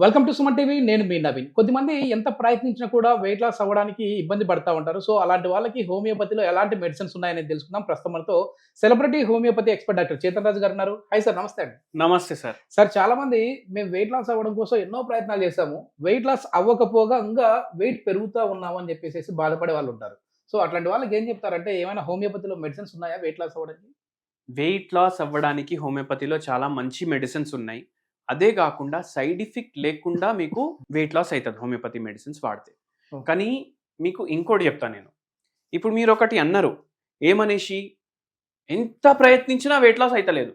Welcome to Suman TV. నేను మీ నవీన్. కొద్దిమంది ఎంత ప్రయత్నించినా కూడా వెయిట్ లాస్ అవ్వడానికి ఇబ్బంది పడతా ఉంటారు. సో, అలాంటి వాళ్ళకి హోమియోపతిలో ఎలాంటి మెడిసిన్స్ ఉన్నాయనేది తెలుసుకుందాం. ప్రస్తుతం మనతో celebrity homeopathy expert doctor Chetan Raju garu ఉన్నారు. హాయ్ సార్, నమస్తే అండి. నమస్తే సార్. సార్, చాలామంది మేము వెయిట్ లాస్ అవ్వడం కోసం ఎన్నో ప్రయత్నాలు చేశాము. వెయిట్ లాస్ అవ్వకపోగా ఇంకా వెయిట్ పెరుగుతా ఉన్నాము అని చెప్పేసేసి బాధపడే వాళ్ళు ఉంటారు. సో, అట్లాంటి వాళ్ళకి ఏం చెప్తారంటే ఏమైనా హోమియోపతిలో మెడిసిన్స్ ఉన్నాయా వెయిట్ లాస్ అవ్వడానికి? వెయిట్ లాస్ అవ్వడానికి హోమియోపతిలో చాలా మంచి మెడిసిన్స్ ఉన్నాయి. అదే కాకుండా సైడ్ ఎఫెక్ట్ లేకుండా మీకు వెయిట్ లాస్ అవుతుంది హోమియోపతి మెడిసిన్స్ వాడితే. ఓకే. కానీ మీకు ఇంకోటి చెప్తాను నేను. ఇప్పుడు మీరు ఒకటి అన్నారు, ఏమనేసి ఎంత ప్రయత్నించినా వెయిట్ లాస్ అయితలేదు.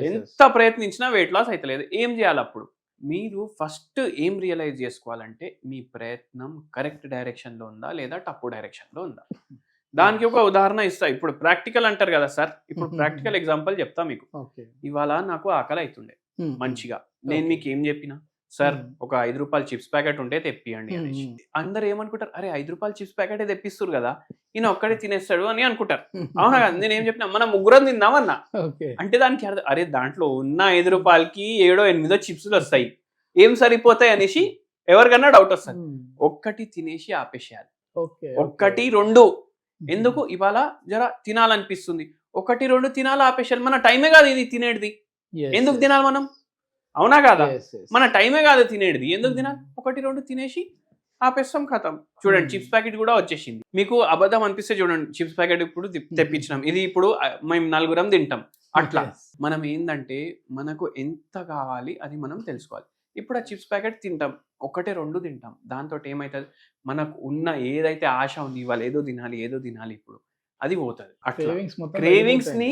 ఎంత ప్రయత్నించినా వెయిట్ లాస్ అయితలేదు. ఏం చేయాలి అప్పుడు? మీరు ఫస్ట్ ఏం రియలైజ్ చేసుకోవాలంటే మీ ప్రయత్నం కరెక్ట్ డైరెక్షన్లో ఉందా లేదా తప్పు డైరెక్షన్లో ఉందా. దానికి ఒక ఉదాహరణ ఇస్తా. ఇప్పుడు ప్రాక్టికల్ అంటారు కదా సార్, ఇప్పుడు ప్రాక్టికల్ ఎగ్జాంపుల్ చెప్తా మీకు. ఓకే. ఇవాళ నాకు ఆకలి అవుతుండే మంచిగా. నేను మీకు ఏం చెప్పినా, సార్ ఒక 5 రూపాయల చిప్స్ ప్యాకెట్ ఉంటే తెప్పియండి అనేసి. అందరు ఏమనుకుంటారు, అరే 5 రూపాయల చిప్స్ ప్యాకెట్ తెప్పిస్తారు కదా, ఈయన ఒక్కడే తినేస్తాడు అని అనుకుంటారు. అవునా కదా? నేను ఏం చెప్పినా, మనం ముగ్గురం తిందామన్నా. అంటే దానికి అర్థం, అరే దాంట్లో ఉన్న 5 రూపాయలకి 7-8 చిప్స్లు వస్తాయి, ఏం సరిపోతాయి అనేసి ఎవరికన్నా డౌట్ వస్తుంది. ఒక్కటి తినేసి ఆపేసేయాలి. 1-2 ఎందుకు ఇవాళ జర తినాలనిపిస్తుంది, 1-2 తినాలి ఆపేసేయాలి. మన టైమే కాదు ఇది తినేది, ఎందుకు తినాలి మనం? అవునా కాదా? మన టైమే కాదు తినేది, ఎందుకు తినాలి? 1-2 తినేసి ఆపేస్తాం, ఖతం. చూడండి, చిప్స్ ప్యాకెట్ కూడా వచ్చేసింది. మీకు అబద్ధం అనిపిస్తే చూడండి, చిప్స్ ప్యాకెట్ ఇప్పుడు తెప్పించినాం, ఇది ఇప్పుడు మేము 4 తింటాం. అట్లా మనం ఏంటంటే మనకు ఎంత కావాలి అది మనం తెలుసుకోవాలి. ఇప్పుడు ఆ చిప్స్ ప్యాకెట్ తింటాం, 1-2 తింటాం. దాంతో ఏమవుతుంది, మనకు ఉన్న ఏదైతే ఆశ ఉంది, ఇవాళ ఏదో తినాలి ఇప్పుడు, అది పోతుంది. అట్లా క్రేవింగ్స్ ని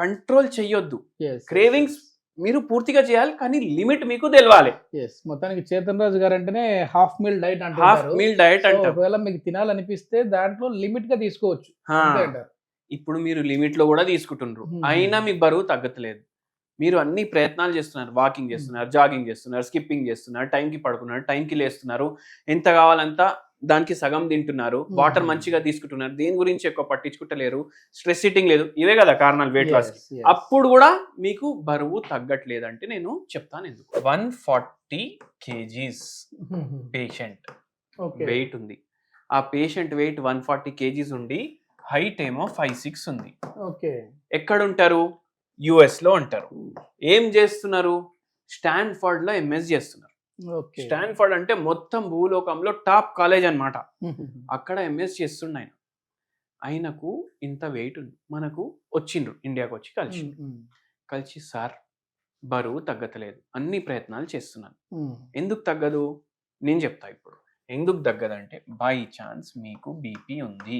కంట్రోల్ చెయ్యొద్దు. క్రేవింగ్స్ మీరు పూర్తిగా చేయాలి, కానీ లిమిట్ మీకు తెలవాలి. మొత్తానికి చేతన్ రాజు గారు అంటేనే హాఫ్ మీల్ డైట్ అంటారు. హాఫ్ మీల్ డైట్ అంటే ఒకవేళ మీకు తినాలనిపిస్తే దాంట్లో లిమిట్ గా తీసుకోవచ్చు. ఇప్పుడు మీరు లిమిట్ లో కూడా తీసుకుంటున్నారు, అయినా మీకు బరువు తగ్గట్లేదు. మీరు అన్ని ప్రయత్నాలు చేస్తున్నారు, వాకింగ్ చేస్తున్నారు, జాగింగ్ చేస్తున్నారు, స్కిప్పింగ్ చేస్తున్నారు, టైంకి పడుకున్నారు, టైంకి లేస్తున్నారు, ఎంత కావాలంతా దానికి సగం తింటున్నారు, వాటర్ మంచిగా తీసుకుంటున్నారు, దేని గురించి ఎక్కువ పట్టించుకుంటలేరు, స్ట్రెస్ ఈటింగ్ లేదు. ఇవే కదా కారణాలు వెయిట్ లాస్. అప్పుడు కూడా మీకు బరువు తగ్గట్లేదంటే నేను చెప్తాను ఎందుకు. 140 kgs పేషెంట్ వెయిట్ ఉంది. ఆ పేషెంట్ వెయిట్ 140 kgs ఉండి హైట్ ఏమో 5'6" ఉంది. ఎక్కడ ఉంటారు? US లో ఉంటారు. ఏం చేస్తున్నారు? స్టాన్ఫర్డ్ లో MS చేస్తున్నారు. స్టాన్ఫర్డ్ అంటే మొత్తం భూలోకంలో టాప్ కాలేజ్ అన్నమాట. అక్కడ MS చేస్తుండ ఆయనకు ఇంత వెయిట్ ఉంది. మనకు వచ్చిండ్రు, ఇండియాకి వచ్చి కలిసి సార్ బరువు తగ్గట్లేదు, అన్ని ప్రయత్నాలు చేస్తున్నాను, ఎందుకు తగ్గదు? నేను చెప్తా ఇప్పుడు. ఎందుకు తగ్గదంటే, బై ఛాన్స్ మీకు బీపీ ఉంది,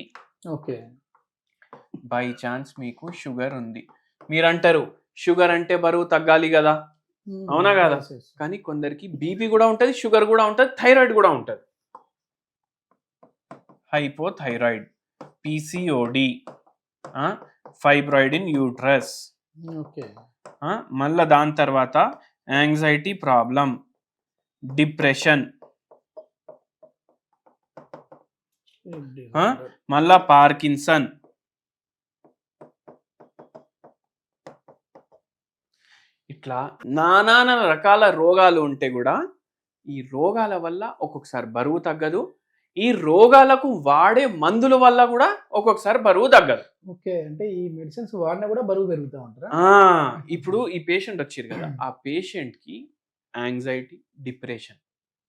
బై ఛాన్స్ మీకు షుగర్ ఉంది. మీరంటారు షుగర్ అంటే బరువు తగ్గాలి కదా, అవునా కదా? కానీ కొందరికి బీపీ కూడా ఉంటుంది, షుగర్ కూడా ఉంటుంది, థైరాయిడ్ కూడా ఉంటుంది. Hypothyroid, PCOD, fibroid in uterus, మళ్ళా దాని తర్వాత యాంగ్జైటీ ప్రాబ్లం, డిప్రెషన్, మళ్ళా పార్కిన్సన్, ఇట్లా నానా రకాల రోగాలు ఉంటే కూడా ఈ రోగాల వల్ల ఒక్కొక్కసారి బరువు తగ్గదు. ఈ రోగాలకు వాడే మందుల వల్ల కూడా ఒక్కొక్కసారి బరువు తగ్గదు. అంటే ఈ మెడిసిన్స్ వాడినా కూడా బరువు పెరుగుతూ ఉంటారా? ఇప్పుడు ఈ పేషెంట్ వచ్చారు కదా, ఆ పేషెంట్ కి anxiety, depression,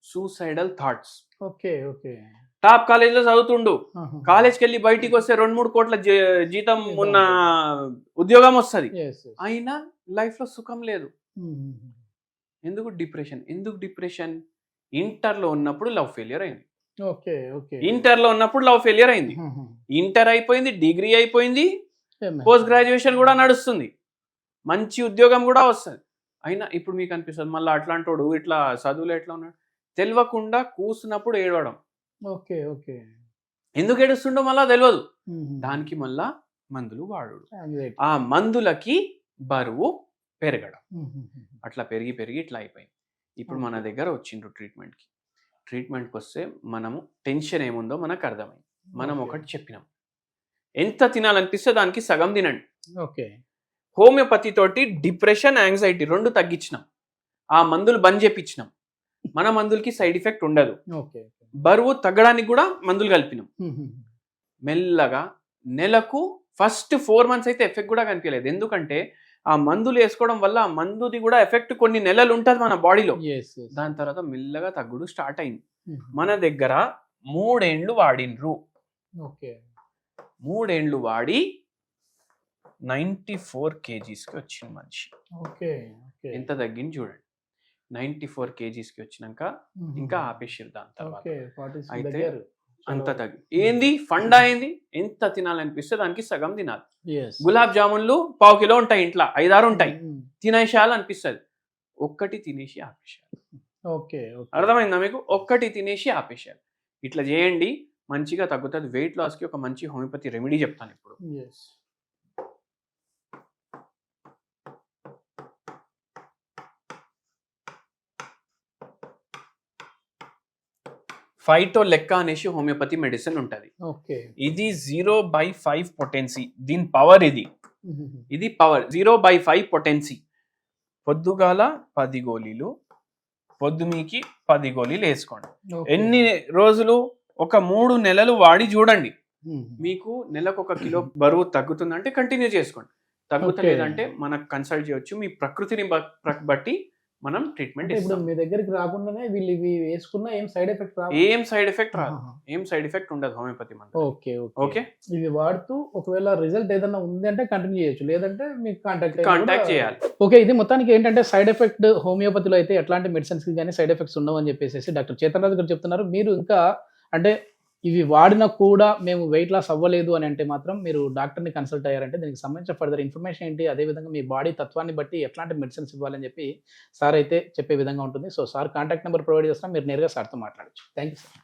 suicidal thoughts. Top college లో చదువుతుండు, కాలేజ్కి వెళ్ళి బయటికి వస్తే 2-3 కోట్ల జీతం ఉన్న ఉద్యోగం వస్తుంది, అయినా లైఫ్ లో సుఖం లేదు. ఎందుకు డిప్రెషన్? ఇంటర్ లో ఉన్నప్పుడు లవ్ ఫెయిలియర్ అయింది. ఇంటర్ అయిపోయింది, డిగ్రీ అయిపోయింది, పోస్ట్ గ్రాడ్యుయేషన్ కూడా నడుస్తుంది, మంచి ఉద్యోగం కూడా వస్తుంది. అయినా ఇప్పుడు మీకు అనిపిస్తుంది మళ్ళీ అట్లాంటోడు ఇట్లా చదువులో ఎట్లా ఉన్నాడు, తెలియకుండా కూర్చున్నప్పుడు ఏడవడం. ఎందుకు ఏడుస్తుండో మళ్ళా తెలియదు. దానికి మళ్ళా మందులు వాడు, ఆ మందులకి బరువు పెరగడం, అట్లా పెరిగి ఇట్లా అయిపోయింది. ఇప్పుడు మన దగ్గర వచ్చిండ్రు ట్రీట్మెంట్కి వస్తే మనము టెన్షన్ ఏముందో మనకు అర్థమైంది. మనం ఒకటి చెప్పినాం, ఎంత తినాలనిపిస్తే దానికి సగం తినండి. హోమియోపతి తోటి డిప్రెషన్, యాంగ్జైటీ 2 తగ్గించినాం, ఆ మందులు బంద్ చేపించినాం. మన మందులకి సైడ్ ఎఫెక్ట్ ఉండదు. ఓకే. బరువు తగ్గడానికి కూడా మందులు కలిపినాం. మెల్లగా నెలకు ఫస్ట్ 4 months అయితే ఎఫెక్ట్ కూడా కనిపించలేదు. ఎందుకంటే ఆ మందులు వేసుకోవడం వల్ల ఆ మందుది కూడా ఎఫెక్ట్ కొన్ని నెలలు ఉంటుంది మన బాడీలో. దాని తర్వాత మెల్లగా తగ్గుడు స్టార్ట్ అయింది. మన దగ్గర 3 ఏండ్లు వాడినరు. 3 ఏండ్లు వాడి 94 kgsకి వచ్చింది మనిషి. ఎంత తగ్గింది చూడండి. 94 kgsకి వచ్చినాక ఇంకా ఆపేసారు దాని తర్వాత. అయితే అంత తగ్గి ఏంది ఫండా ఏంది, ఎంత తినాలనిపిస్తే దానికి సగం తినాలి. గులాబ్ జామున్లు 1/4 కిలో ఉంటాయి ఇంట్లో, 5-6 ఉంటాయి, తినేసేయాలి అనిపిస్తుంది. ఒక్కటి తినేసి ఆపేసారు. అర్థమైందా మీకు? ఒక్కటి తినేసి ఆపేసారు. ఇట్లా చేయండి, మంచిగా తగ్గుతుంది. వెయిట్ లాస్కి ఒక మంచి హోమియోపతి రెమెడీ చెప్తాను ఇప్పుడు. ఫైటో లెక్క అనేసి హోమియోపతి మెడిసిన్ ఉంటుంది. ఇది 0/5 పొటెన్సీ. దీని పవర్ ఇది పవర్ 0/5 పొటెన్సీ. పొద్దుగాల 10 గోళీలు, పొద్దుమీకి 10 గోళీలు వేసుకోండి. ఎన్ని రోజులు? ఒక 3 నెలలు వాడి చూడండి. మీకు నెలకు 1 కిలో బరువు తగ్గుతుందంటే కంటిన్యూ చేసుకోండి. తగ్గుతలేదంటే మనకు కన్సల్ట్ చేయొచ్చు. మీ ప్రకృతిని బట్టి మనం ట్రీట్మెంట్ ఇప్పుడు మీ దగ్గరికి రాకుండానే వీళ్ళు ఇవి వేసుకున్నా ఏం సైడ్ ఎఫెక్ట్ రాదు? ఏం సైడ్ ఎఫెక్ట్ ఉండదు హోమియోపతి మందు. ఓకే. ఇవి వాడుతూ ఒకవేళ రిజల్ట్ ఏదైనా ఉంది అంటే కంటిన్యూ చేయొచ్చు, లేదంటే మీకు కాంటాక్ట్ చేయాలి. ఓకే. ఇది మొత్తానికి ఏంటంటే సైడ్ ఎఫెక్ట్ హోమియోపతిలో అయితే ఎట్లాంటి మెడిసిన్స్ కి కానీ సైడ్ ఎఫెక్ట్స్ ఉండవు అని చెప్పేసి డాక్టర్ చేతన్ రాజు గారు చెప్తున్నారు. మీరు ఇంకా అంటే ఇవి వాడినా కూడా మేము వెయిట్ లాస్ అవ్వలేదు అని అంటే మాత్రం మీరు డాక్టర్ని కన్సల్ట్ అయ్యారంటే దీనికి సంబంధించిన ఫర్దర్ ఇన్ఫర్మేషన్ ఏంటి, అదేవిధంగా మీ బాడీ తత్వాన్ని బట్టి ఎట్లాంటి మెడిసిన్స్ ఇవ్వాలని చెప్పి సార్ అయితే చెప్పే విధంగా ఉంటుంది. So sir contact number provide చేస్తాం, మీరు నేరుగా సార్తో మాట్లాడచ్చు. Thank you sir.